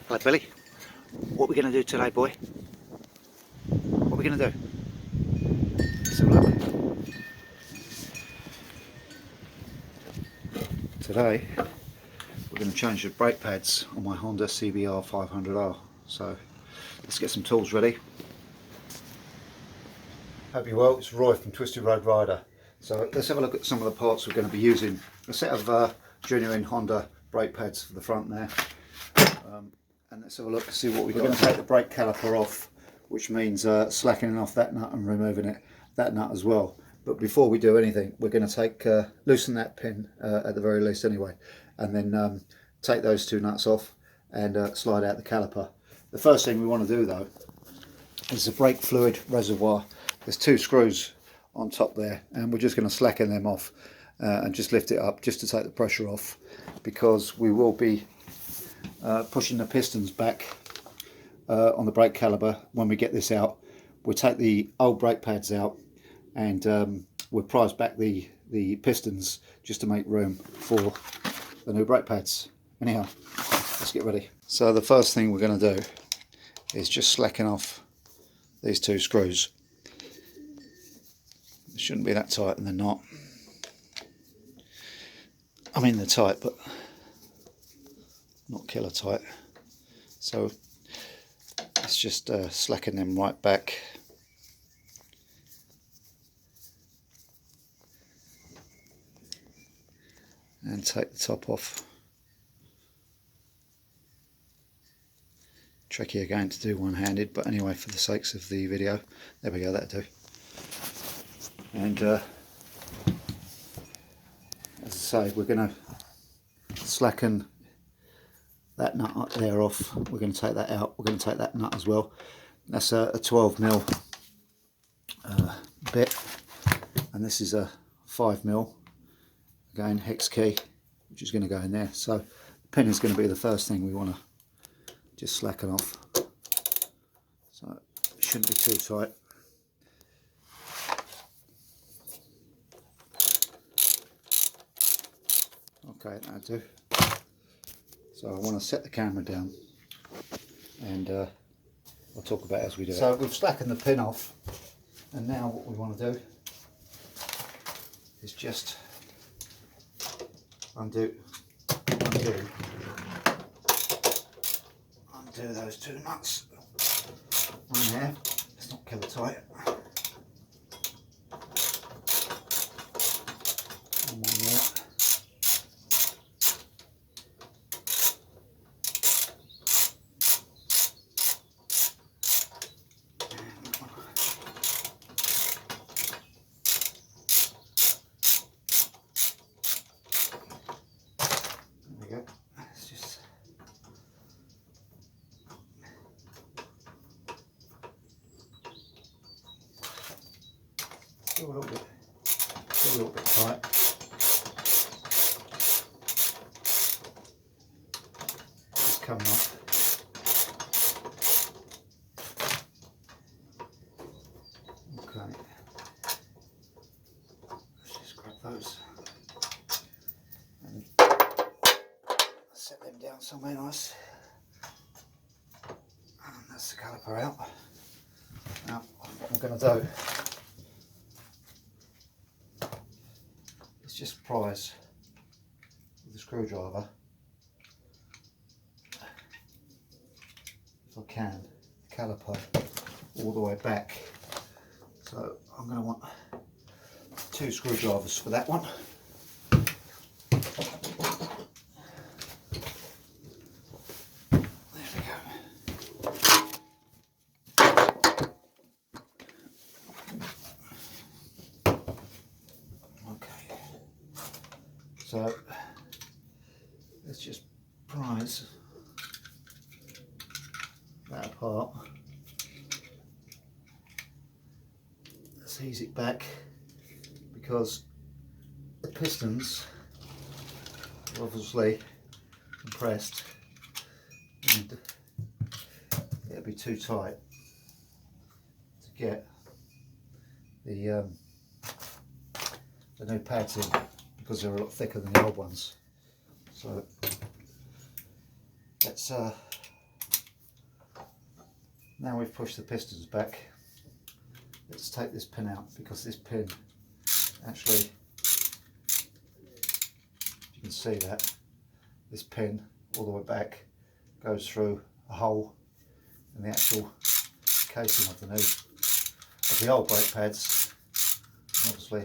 Hi Billy, what are we going to do today, boy? What are we going to do? Let's have a look. Today we're going to change the brake pads on my Honda CBR500R. So let's get some tools ready. Hope you're well, it's Roy from Twisty Rider. So let's have a look at some of the parts we're going to be using. A set of genuine Honda brake pads for the front there. And let's have a look to see what we've got. We're going to take the brake caliper off, which means slackening off that nut and removing that nut as well. But before we do anything, we're going to loosen that pin at the very least anyway, and then take those two nuts off and slide out the caliper. The first thing we want to do though is the brake fluid reservoir. There's two screws on top there, and we're just going to slacken them off and just lift it up just to take the pressure off, because we will be pushing the pistons back on the brake caliper. When we get this out, we'll take the old brake pads out and we'll prise back the pistons just to make room for the new brake pads. Anyhow, let's get ready. So the first thing we're going to do is just slacken off these two screws. It shouldn't be that tight, and they're not. I mean, they're tight, but not killer tight. So let's just slacken them right back. And take the top off. Tricky again to do one-handed, but anyway, for the sakes of the video, there we go, that'll do. And as I say, we're going to slacken that nut up there off. We're going to take that out. We're going to take that nut as well. That's a 12mm bit, and this is a 5mm, again hex key, which is going to go in there. So the pin is going to be the first thing we want to just slacken off. So it shouldn't be too tight. Okay, that'll do. So I want to set the camera down, and I'll talk about it as we do it. So we've slackened the pin off, and now what we want to do is just undo those two nuts on there. It's not killer tight. And one there. Still a little bit tight. It's coming off. Okay. Let's just grab those and set them down somewhere nice. And that's the caliper out. Now, what I'm going to do is just prise with the screwdriver, if I can, the caliper all the way back. So I'm going to want two screwdrivers for that one. There we go. Okay. So let's just prise that apart. Let's ease it back, because the pistons are obviously compressed and it'll be too tight to get the new pads in, because they're a lot thicker than the old ones. So let's Now we've pushed the pistons back, let's take this pin out, because this pin actually, you can see that this pin all the way back goes through a hole in the actual casing of the old brake pads. And obviously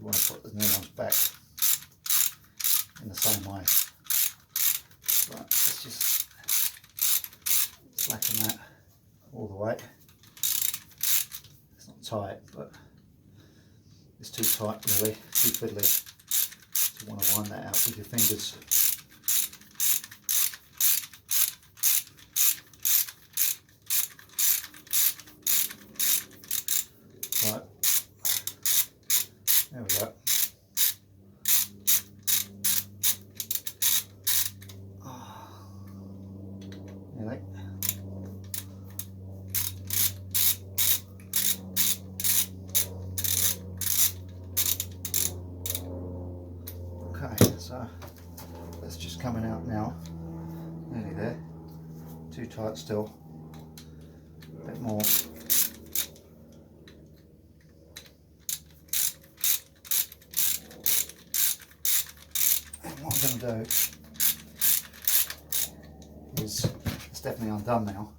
you want to put the new ones back in the same way. Right, let's just slacken that all the way. It's not tight, but it's too tight really, too fiddly. You want to wind that out with your fingers. Right, there we go. Nearly. Okay, so that's just coming out now. Nearly there. Too tight still. A bit more. And what I'm going to do is, it's definitely undone now,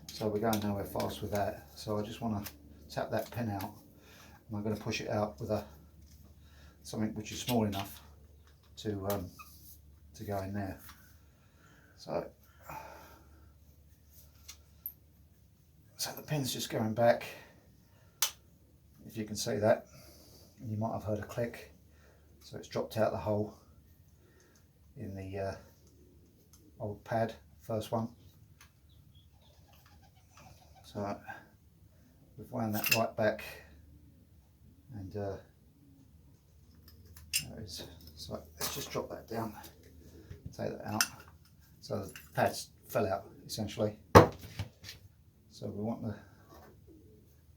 so we're going nowhere fast with that. So I just want to tap that pin out, and I'm going to push it out with something which is small enough to go in there. So the pin's just going back, if you can see that, and you might have heard a click. So it's dropped out the hole in the old pad, first one. So we've wound that right back, and there it is. So let's just drop that down, take that out. So the pads fell out essentially. So we want to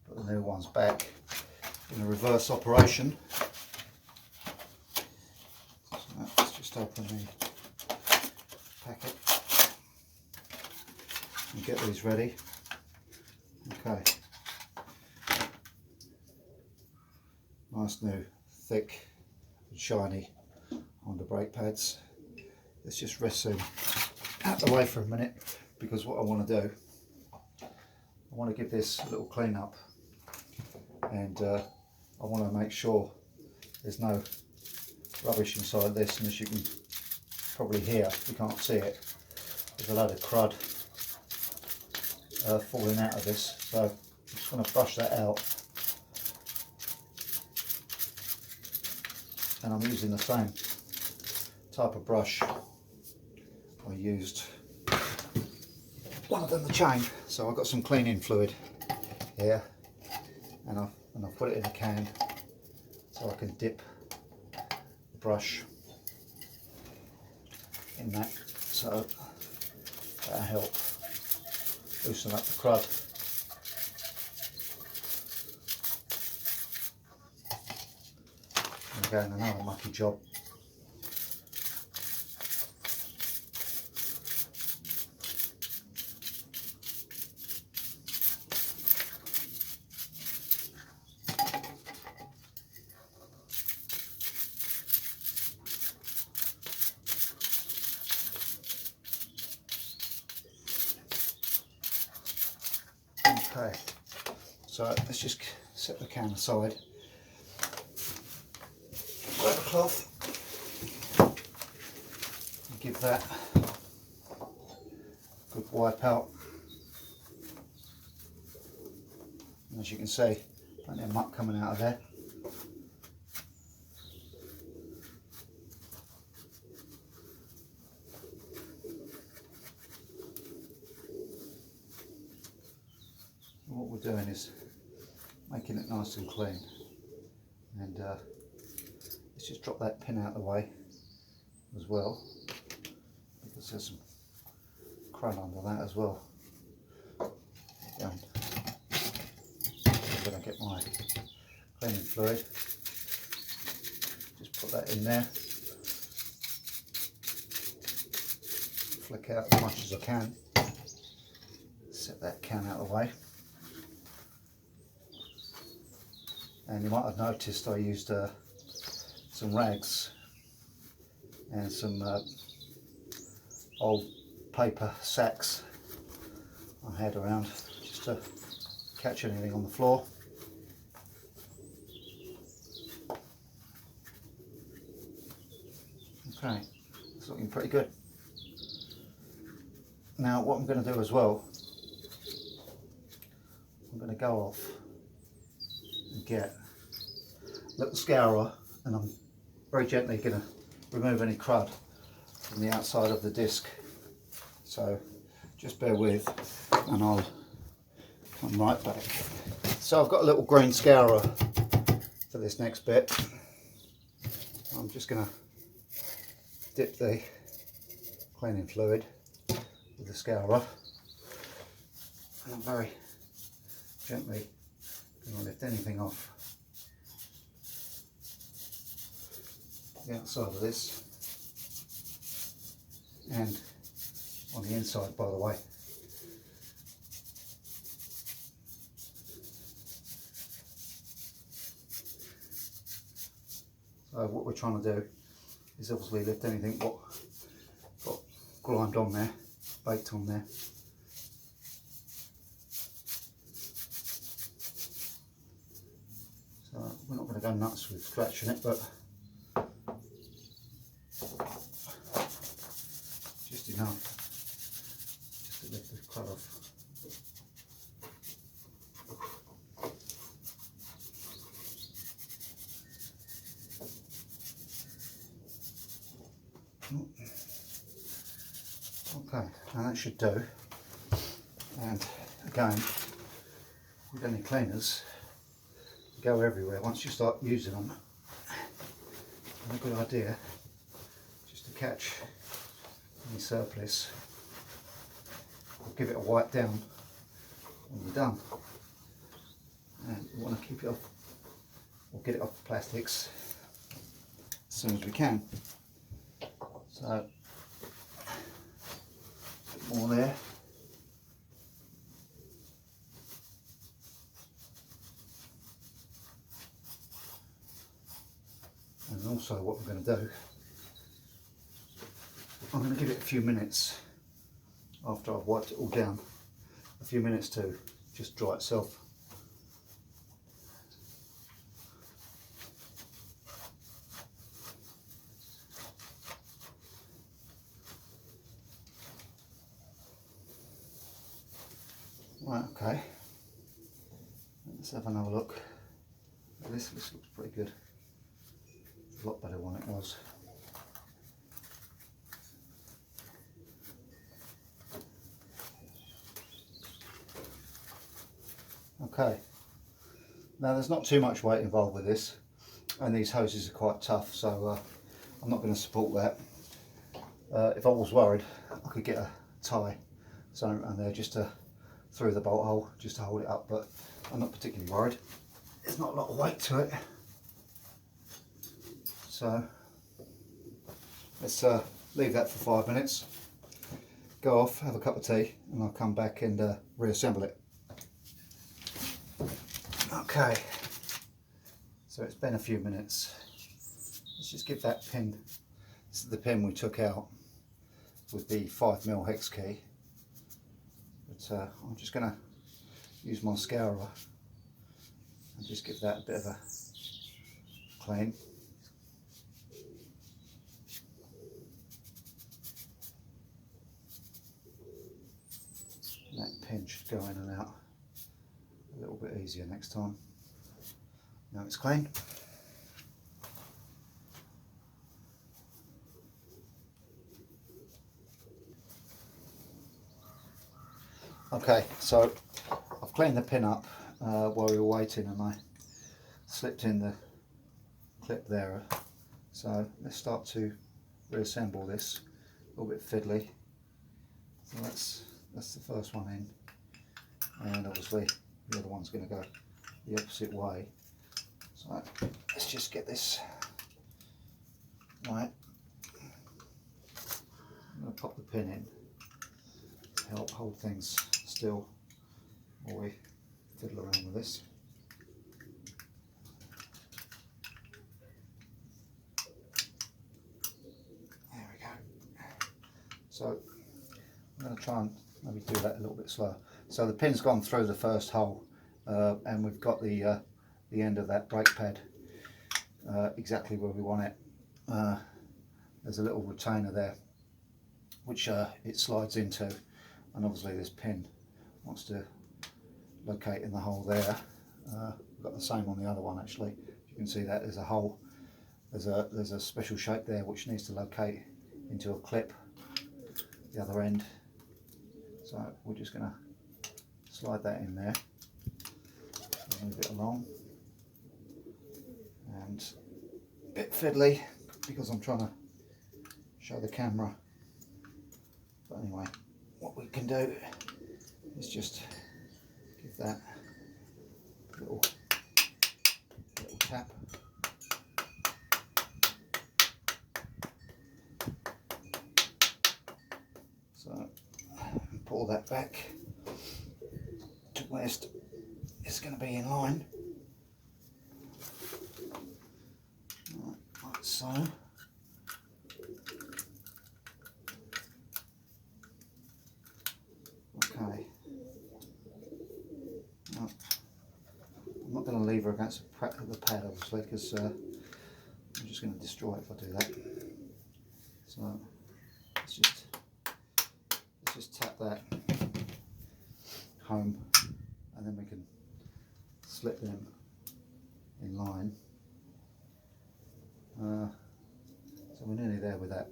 put the new ones back in a reverse operation. So let's just open the packet and get these ready. Okay. Nice new thick and shiny Honda brake pads. Let's just rest them out the way for a minute, because what I want to do, I want to give this a little clean up, and I want to make sure there's no rubbish inside this. And as you can probably hear, you can't see it, there's a load of crud falling out of this. So I'm just going to brush that out, and I'm using the same type of brush I used one of them the chain. So I've got some cleaning fluid here, and I've put it in a can so I can dip the brush in that, so that'll help loosen up the crud. And again, another mucky job. Okay, so let's just set the can aside. Grab a cloth and give that a good wipe out. And as you can see, plenty of muck coming out of there. What we're doing is making it nice and clean, and let's just drop that pin out of the way as well, because there's some crud under that as well. And I'm going to get my cleaning fluid, just put that in there, flick out as much as I can, set that can out of the way. And you might have noticed I used some rags and some old paper sacks I had around just to catch anything on the floor. Okay, it's looking pretty good. Now what I'm going to do as well, I'm going to go off and get a little scourer, and I'm very gently going to remove any crud from the outside of the disc. So just bear with and I'll come right back. So I've got a little green scourer for this next bit. I'm just going to dip the cleaning fluid with the scourer, and I'm very gently going to lift anything off the outside of this, and on the inside, by the way. So what we're trying to do is obviously lift anything what got grimed on there, baked on there. So we're not going to go nuts with scratching it, but just enough just to lift the crud off. Okay, now that should do. And again, with any cleaners, go everywhere. Once you start using them, a good idea just to catch any surplus, or give it a wipe down when you're done. And we want to keep it off, or get it off the plastics as soon as we can. So a bit more there. And also what we're going to do, I'm going to give it a few minutes after I've wiped it all down, a few minutes to just dry itself. Right, okay, let's have another look at this. This looks pretty good. A lot better one it was. Okay, now there's not too much weight involved with this, and these hoses are quite tough, so I'm not going to support that. If I was worried, I could get a tie something around there just to through the bolt hole just to hold it up, but I'm not particularly worried. There's not a lot of weight to it. So let's leave that for 5 minutes, go off, have a cup of tea, and I'll come back and reassemble it. Okay, so it's been a few minutes. Let's just give that pin, this is the pin we took out with the 5mm hex key, but I'm just going to use my scourer and just give that a bit of a clean. That pin should go in and out a little bit easier next time. Now it's clean. Okay, so I've cleaned the pin up while we were waiting, and I slipped in the clip there. So let's start to reassemble this. A little bit fiddly. So that's the first one in, and obviously the other one's going to go the opposite way. So let's just get this right. I'm going to pop the pin in to help hold things still while we fiddle around with this. There we go. So I'm going to try and maybe do that a little bit slower. So the pin's gone through the first hole, and we've got the end of that brake pad exactly where we want it. There's a little retainer there which it slides into, and obviously this pin wants to locate in the hole there. We've got the same on the other one actually. You can see that there's a hole, there's a special shape there which needs to locate into a clip the other end. So we're just going to slide that in there, move it along, and a bit fiddly because I'm trying to show the camera, but anyway, what we can do is just give that a little tap. So pull that back to where it's going to be in line, like so. Okay. Now, I'm not going to leave her against the pad obviously, because I'm just going to destroy it if I do that. So let's just tap that home, and then we can slip them in line. So we're nearly there with that.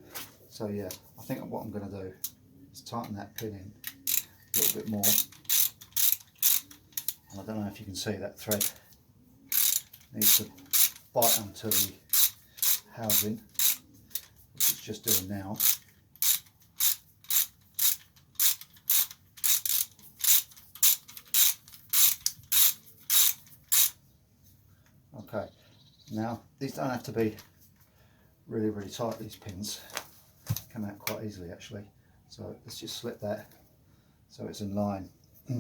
So yeah, I think what I'm going to do is tighten that pin in a little bit more. And I don't know if you can see that thread needs to bite onto the housing, which it's just doing now. Okay, now these don't have to be really tight, these pins come out quite easily actually. So let's just slip that so it's in line. I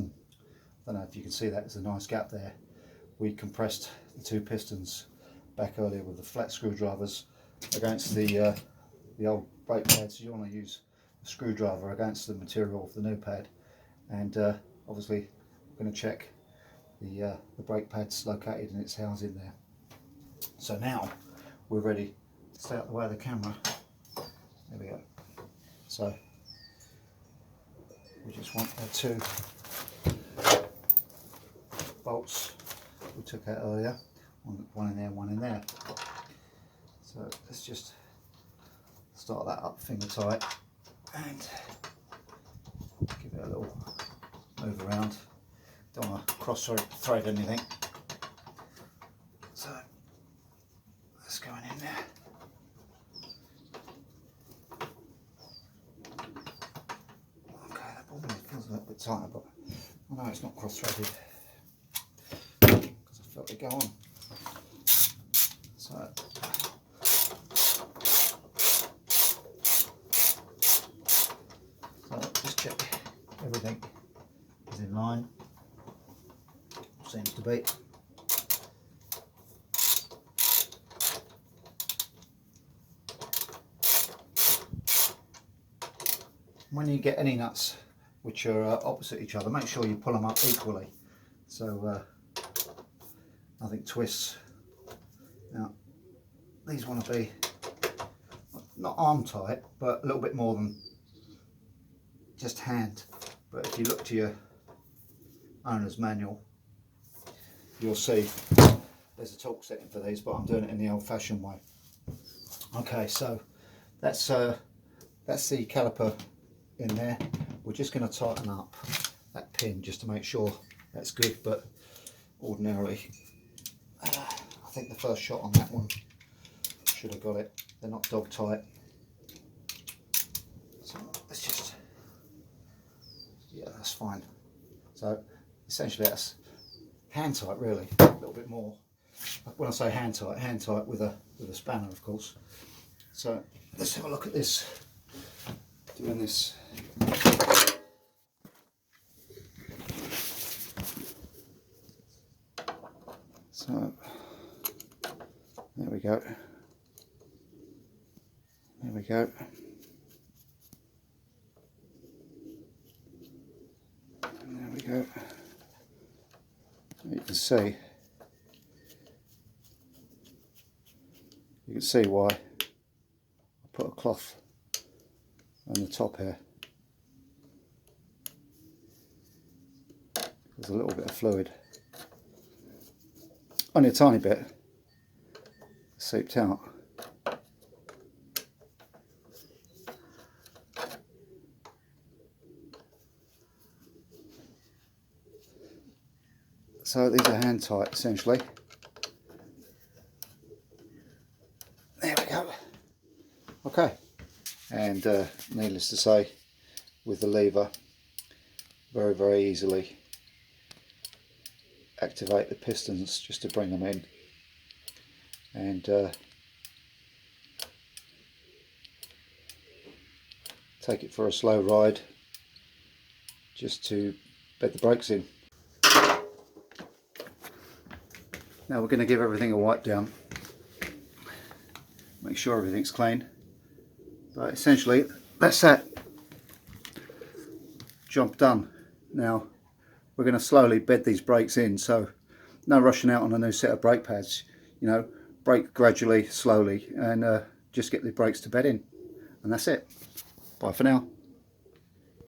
don't know if you can see that, there's a nice gap there. We compressed the two pistons back earlier with the flat screwdrivers against the old brake pads. You want to use a screwdriver against the material of the new pad, and obviously we're going to check the brake pad's located in its housing there. So now we're ready to stay out the way of the camera. There we go. So we just want our two bolts we took out earlier, one in there, one in there. So let's just start that up finger tight and give it a little move around. Don't want to cross thread anything. So that's going in there. Okay, that probably feels a little bit tighter, but I know it's not cross threaded because I felt it go on. So just check everything is in line. Seems to be. When you get any nuts which are opposite each other, make sure you pull them up equally, so nothing twists. Now these want to be not arm tight, but a little bit more than just hand. But if you look to your owner's manual, you'll see there's a torque setting for these, but I'm doing it in the old-fashioned way. Okay, so that's the caliper in there. We're just going to tighten up that pin just to make sure that's good, but ordinarily I think the first shot on that one should have got it. They're not dog tight. So let's just, yeah, that's fine. So essentially that's hand tight really, a little bit more. When I say hand tight with a spanner of course. So let's have a look at this, doing this. So there we go. There we go. And there we go. You can see why I put a cloth on the top here. There's a little bit of fluid, only a tiny bit, seeped out. So these are hand tight essentially. There we go. Okay, and needless to say, with the lever, very easily activate the pistons just to bring them in, and take it for a slow ride just to bed the brakes in. Now we're going to give everything a wipe down, make sure everything's clean. But essentially that's that job done. Now we're going to slowly bed these brakes in, so no rushing out on a new set of brake pads. You know, brake gradually, slowly, and just get the brakes to bed in, and that's it. Bye for now.